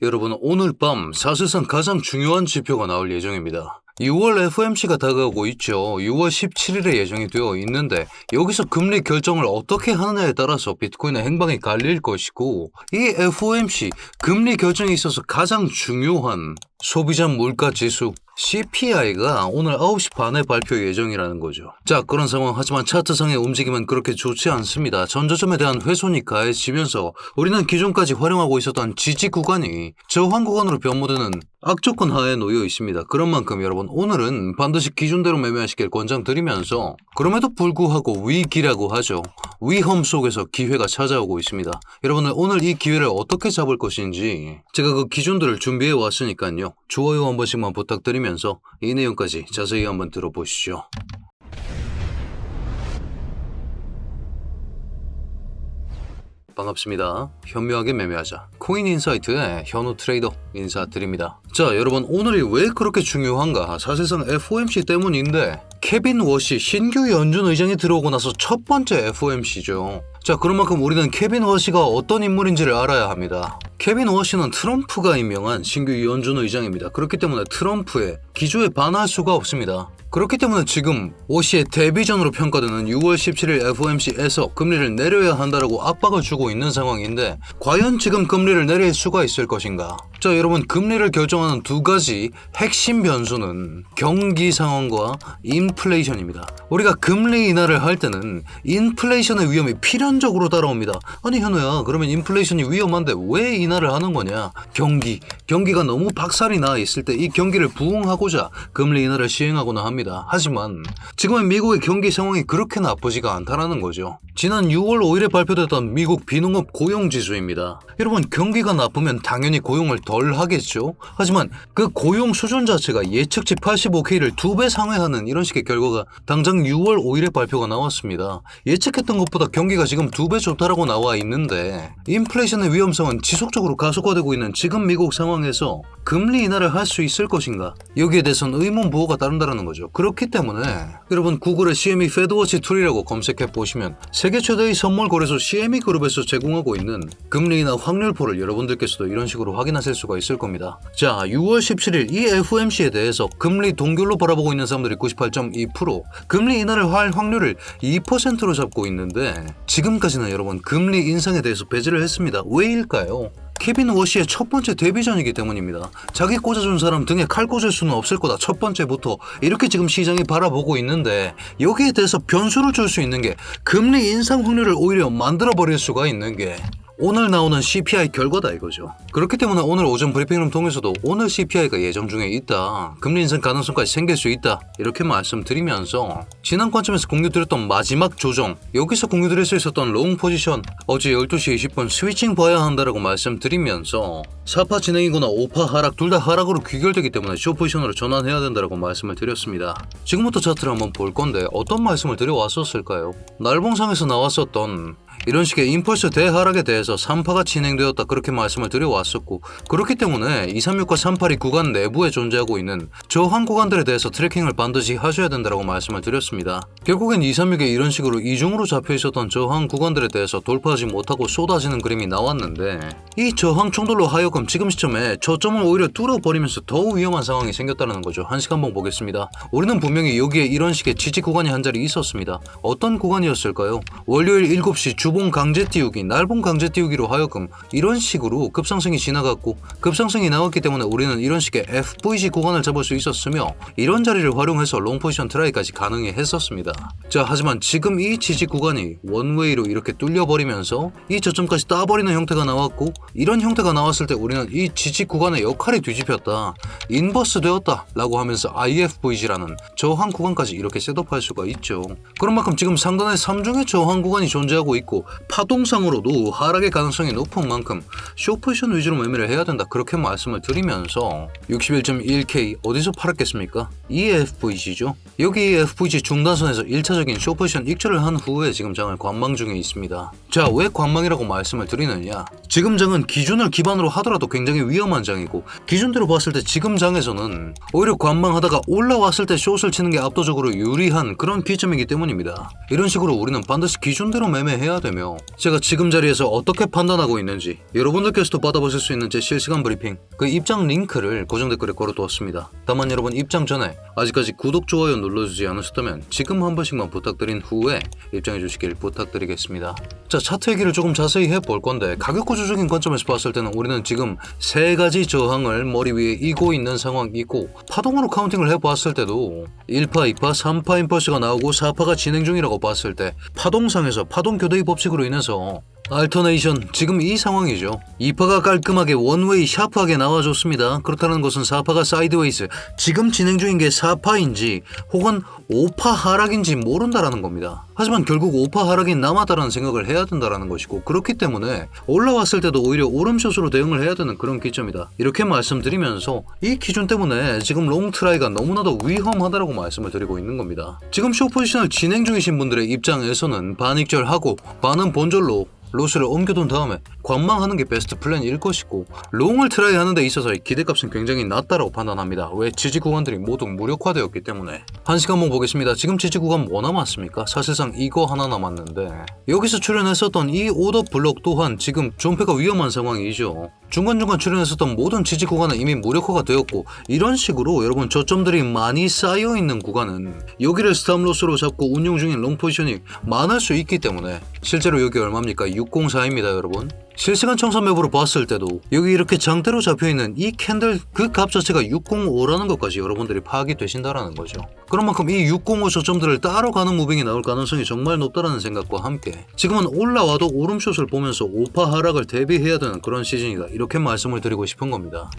여러분, 오늘 밤 사실상 가장 중요한 지표가 나올 예정입니다. 6월 FOMC가 다가오고 있죠. 6월 17일에 예정이 되어 있는데 여기서 금리 결정을 어떻게 하느냐에 따라서 비트코인의 행방이 갈릴 것이고, 이 FOMC 금리 결정에 있어서 가장 중요한 소비자 물가 지수 CPI가 오늘 9시 반에 발표 예정이라는 거죠. 자, 그런 상황. 하지만 차트상의 움직임은 그렇게 좋지 않습니다. 전저점에 대한 훼손이 가해지면서 우리는 기존까지 활용하고 있었던 지지 구간이 저항 구간으로 변모되는 악조건 하에 놓여 있습니다. 그런 만큼 여러분, 오늘은 반드시 기준대로 매매하시길 권장드리면서, 그럼에도 불구하고 위기라고 하죠. 위험 속에서 기회가 찾아오고 있습니다. 여러분은 오늘 이 기회를 어떻게 잡을 것인지 제가 그 기준들을 준비해 왔으니까요. 좋아요 한 번씩만 부탁드리면서 이 내용까지 자세히 한번 들어보시죠. 반갑습니다. 현명하게 매매하자. 코인인사이트의 현우 트레이더 인사드립니다. 자, 여러분, 오늘이 왜 그렇게 중요한가? 사실상 FOMC 때문인데, 케빈 워시 신규 연준 의장이 들어오고 나서 첫 번째 FOMC죠. 자, 그런 만큼 우리는 케빈 워시가 어떤 인물인지를 알아야 합니다. 케빈 워시는 트럼프가 임명한 신규 연준 의장입니다. 그렇기 때문에 트럼프의 기조에 반할 수가 없습니다. 그렇기 때문에 지금 워시의 데뷔전으로 평가되는 6월 17일 FOMC에서 금리를 내려야 한다라고 압박을 주고 있는 상황인데, 과연 지금 금리를 내릴 수가 있을 것인가? 자, 여러분, 금리를 결정하는 두 가지 핵심 변수는 경기 상황과 인플레이션입니다. 우리가 금리 인하를 할 때는 인플레이션의 위험이 필연적으로 따라옵니다. 아니 현우야, 그러면 인플레이션이 위험한데 왜 인하를 하는 거냐? 경기가 너무 박살이 나 있을 때 이 경기를 부응하고자 금리 인하를 시행하고나 합니다. 하지만 지금의 미국의 경기 상황이 그렇게 나쁘지가 않다라는 거죠. 지난 6월 5일에 발표됐던 미국 비농업 고용지수입니다. 여러분, 경기가 나쁘면 당연히 고용을 덜 하겠죠. 하지만 그 고용 수준 자체가 예측치 85K를 2배 상회하는 이런 식의 결과가 당장 6월 5일에 발표가 나왔습니다. 예측했던 것보다 경기가 지금 2배 좋다라고 나와 있는데, 인플레이션의 위험성은 지속적으로 가속화되고 있는 지금 미국 상황에서 금리 인하를 할 수 있을 것인가? 여기에 대해서는 의문부호가 따른다는 거죠. 그렇기 때문에 여러분, 구글에 CME 페드워치 툴이라고 검색해 보시면 세계 최대의 선물 거래소 CME 그룹에서 제공하고 있는 금리 인하 확률표를 여러분들께서도 이런 식으로 확인하실 수가 있을 겁니다. 자, 6월 17일 이 FOMC에 대해서 금리 동결로 바라보고 있는 사람들이 98.2%, 금리 인하를 할 확률을 2%로 잡고 있는데, 지금까지는 여러분 금리 인상에 대해서 배제를 했습니다. 왜일까요? 케빈 워시의 첫 번째 데뷔전이기 때문입니다. 자기 꽂아준 사람 등에 칼 꽂을 수는 없을 거다. 첫 번째부터 이렇게 지금 시장이 바라보고 있는데, 여기에 대해서 변수를 줄 수 있는 게 금리 인상 확률을 오히려 만들어버릴 수가 있는 게 오늘 나오는 CPI 결과다 이거죠. 그렇기 때문에 오늘 오전 브리핑을 통해서도 오늘 CPI가 예정 중에 있다, 금리 인상 가능성까지 생길 수 있다, 이렇게 말씀드리면서 지난 관점에서 공유드렸던 마지막 조정, 여기서 공유드릴 수 있었던 롱 포지션 어제 12시 20분 스위칭 봐야 한다라고 말씀드리면서 4파 진행이거나 5파 하락 둘 다 하락으로 귀결되기 때문에 쇼 포지션으로 전환해야 된다라고 말씀을 드렸습니다. 지금부터 차트를 한번 볼 건데 어떤 말씀을 드려왔었을까요? 날봉상에서 나왔었던 이런 식의 임펄스 대하락에 대해서 3파가 진행되었다, 그렇게 말씀을 드려왔었고, 그렇기 때문에 236과 38이 구간 내부에 존재하고 있는 저항 구간들에 대해서 트래킹을 반드시 하셔야 된다고 말씀을 드렸습니다. 결국엔 236에 이런 식으로 이중으로 잡혀 있었던 저항 구간들에 대해서 돌파하지 못하고 쏟아지는 그림이 나왔는데, 이 저항 충돌로 하여금 지금 시점에 저점을 오히려 뚫어버리면서 더욱 위험한 상황이 생겼다는 거죠. 한 시간 한번 보겠습니다. 우리는 분명히 여기에 이런 식의 지지 구간이 한 자리 있었습니다. 어떤 구간이었을까요? 월요일 7시 주봉 강제 띄우기, 날봉 강제 띄우기로 하여금 이런 식으로 급상승이 지나갔고, 급상승이 나왔기 때문에 우리는 이런 식의 FVG 구간을 잡을 수 있었으며, 이런 자리를 활용해서 롱 포지션 트라이까지 가능해 했었습니다. 자, 하지만 지금 이 지지 구간이 원웨이로 이렇게 뚫려버리면서 이 저점까지 따버리는 형태가 나왔고, 이런 형태가 나왔을 때 우리는 이 지지 구간의 역할이 뒤집혔다, 인버스 되었다 라고 하면서 IFVG라는 저항 구간까지 이렇게 셋업할 수가 있죠. 그런 만큼 지금 상단에 3중의 저항 구간이 존재하고 있고, 파동상으로도 하락의 가능성이 높은 만큼 숏포지션 위주로 매매를 해야 된다, 그렇게 말씀을 드리면서 61.1K 어디서 팔았겠습니까? EFVG죠. 여기 FVG 중단선에서 1차적인 숏포지션 익절을 한 후에 지금 장을 관망 중에 있습니다. 자, 왜 관망이라고 말씀을 드리느냐? 지금 장은 기준을 기반으로 하더라도 굉장히 위험한 장이고, 기준대로 봤을 때 지금 장에서는 오히려 관망하다가 올라왔을 때 숏을 치는 게 압도적으로 유리한 그런 기점이기 때문입니다. 이런 식으로 우리는 반드시 기준대로 매매해야 됩니다. 되며 제가 지금 자리에서 어떻게 판단하고 있는지 여러분들께서도 받아보실 수 있는 제 실시간 브리핑 그 입장 링크를 고정 댓글에 걸어두었습니다. 다만 여러분 입장 전에 아직까지 구독, 좋아요 눌러주지 않으셨다면 지금 한 번씩만 부탁드린 후에 입장해 주시길 부탁드리겠습니다. 자, 차트 얘기를 조금 자세히 해볼 건데 가격 구조적인 관점에서 봤을 때는 우리는 지금 세 가지 저항을 머리 위에 이고 있는 상황이고 파동으로 카운팅을 해봤을 때도 1파, 2파, 3파 임펄스가 나오고 4파가 진행 중이라고 봤을 때 파동상에서 파동 교대의 법칙으로 인해서 알터네이션 지금 이 상황이죠. 2파가 깔끔하게 원웨이 샤프하게 나와줬습니다. 그렇다는 것은 4파가 사이드웨이스 지금 진행 중인 게 4파인지 혹은 5파 하락인지 모른다라는 겁니다. 하지만 결국 5파 하락이 남았다라는 생각을 해야 된다라는 것이고 그렇기 때문에 올라왔을 때도 오히려 오름숏으로 대응을 해야 되는 그런 기점이다. 이렇게 말씀드리면서 이 기준 때문에 지금 롱트라이가 너무나도 위험하다라고 말씀을 드리고 있는 겁니다. 지금 숏포지션을 진행 중이신 분들의 입장에서는 반익절하고 반은 본절로 로스를 옮겨둔 다음에 관망하는 게 베스트 플랜일 것이고 롱을 트라이 하는 데 있어서의 기대값은 굉장히 낮다라고 판단합니다. 왜 지지 구간들이 모두 무력화되었기 때문에. 한 시간 한번 보겠습니다. 지금 지지 구간 뭐 남았습니까? 사실상 이거 하나 남았는데 여기서 출연했었던 이 오더 블록 또한 지금 존패가 위험한 상황이죠. 중간중간 출연했었던 모든 지지 구간은 이미 무력화가 되었고 이런 식으로 여러분 저점들이 많이 쌓여있는 구간은 여기를 스탑로스로 잡고 운용 중인 롱 포지션이 많을 수 있기 때문에 실제로 여기 얼마입니까? 604입니다 여러분. 실시간 청산 맵으로 봤을 때도 여기 이렇게 장대로 잡혀있는 이 캔들 그 값 자체가 605라는 것까지 여러분들이 파악이 되신다라는 거죠. 그런 만큼 이 605 저점들을 따로 가는 무빙이 나올 가능성이 정말 높다라는 생각과 함께 지금은 올라와도 오름숏을 보면서 5파 하락을 대비해야 되는 그런 시즌이다. 이렇게 말씀을 드리고 싶은 겁니다.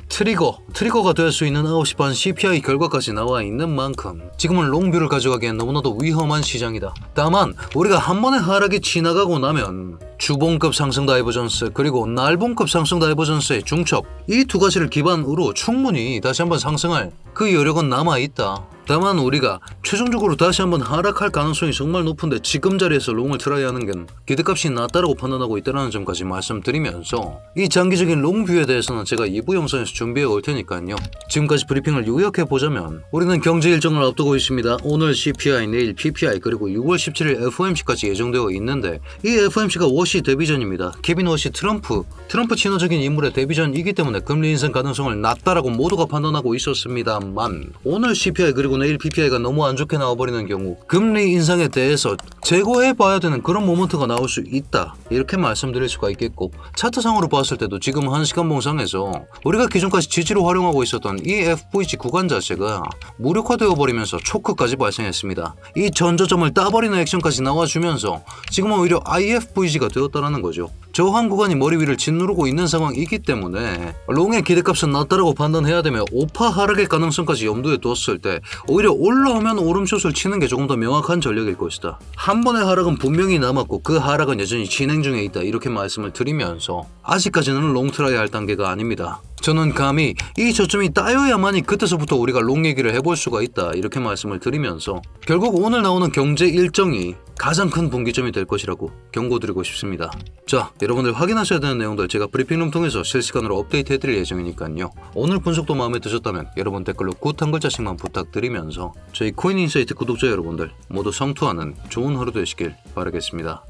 트리거가 될 수 있는 9시 반 CPI 결과까지 나와 있는 만큼 지금은 롱뷰를 가져가기엔 너무나도 위험한 시장이다. 다만 우리가 한 번에 하락이 지나가고 나면 주봉급 상승 다이버전스 그리고 날봉급 상승 다이버전스의 중첩 이 두 가지를 기반으로 충분히 다시 한번 상승할 그 여력은 남아있다. 다만 우리가 최종적으로 다시 한번 하락할 가능성이 정말 높은데 지금 자리에서 롱을 트라이하는 게 기대값이 낮다라고 판단하고 있다는 점까지 말씀드리면서 이 장기적인 롱뷰에 대해서는 제가 2부 영상에서 준비해 올 테니까요. 지금까지 브리핑을 요약해보자면 우리는 경제 일정을 앞두고 있습니다. 오늘 CPI, 내일 PPI 그리고 6월 17일 FOMC까지 예정되어 있는데 이 FOMC가 워시 데뷔전입니다. 케빈 워시 트럼프 친화적인 인물의 데뷔전이기 때문에 금리 인상 가능성을 낮다라고 모두가 판단하고 있었습니다만 오늘 CPI 그리고 내일 PPI가 너무 안 좋게 나와버리는 경우 금리 인상에 대해서 재고해봐야 되는 그런 모먼트가 나올 수 있다. 이렇게 말씀드릴 수가 있겠고 차트상으로 봤을 때도 지금 1시간 봉상에서 우리가 기존까지 지지로 활용하고 있었던 이 FVG 구간 자체가 무력화되어 버리면서 초크까지 발생했습니다. 이 전저점을 따버리는 액션까지 나와주면서 지금은 오히려 IFVG가 되었다는 거죠. 저항 구간이 머리 위를 짓누르고 있는 상황이기 때문에 롱의 기대값은 낮다라고 판단해야 되며 5파 하락의 가능성까지 염두에 뒀을 때 오히려 올라오면 오름숏을 치는 게 조금 더 명확한 전략일 것이다. 한 번의 하락은 분명히 남았고 그 하락은 여전히 진행 중에 있다. 이렇게 말씀을 드리면서 아직까지는 롱트라이 할 단계가 아닙니다. 저는 감히 이 저점이 따여야만이 그때서부터 우리가 롱 얘기를 해볼 수가 있다. 이렇게 말씀을 드리면서 결국 오늘 나오는 경제 일정이 가장 큰 분기점이 될 것이라고 경고드리고 싶습니다. 자, 여러분들 확인하셔야 되는 내용들 제가 브리핑룸 통해서 실시간으로 업데이트 해드릴 예정이니까요. 오늘 분석도 마음에 드셨다면 여러분 댓글로 굿 한 글자씩만 부탁드리면서 저희 코인인사이트 구독자 여러분들 모두 성투하는 좋은 하루 되시길 바라겠습니다.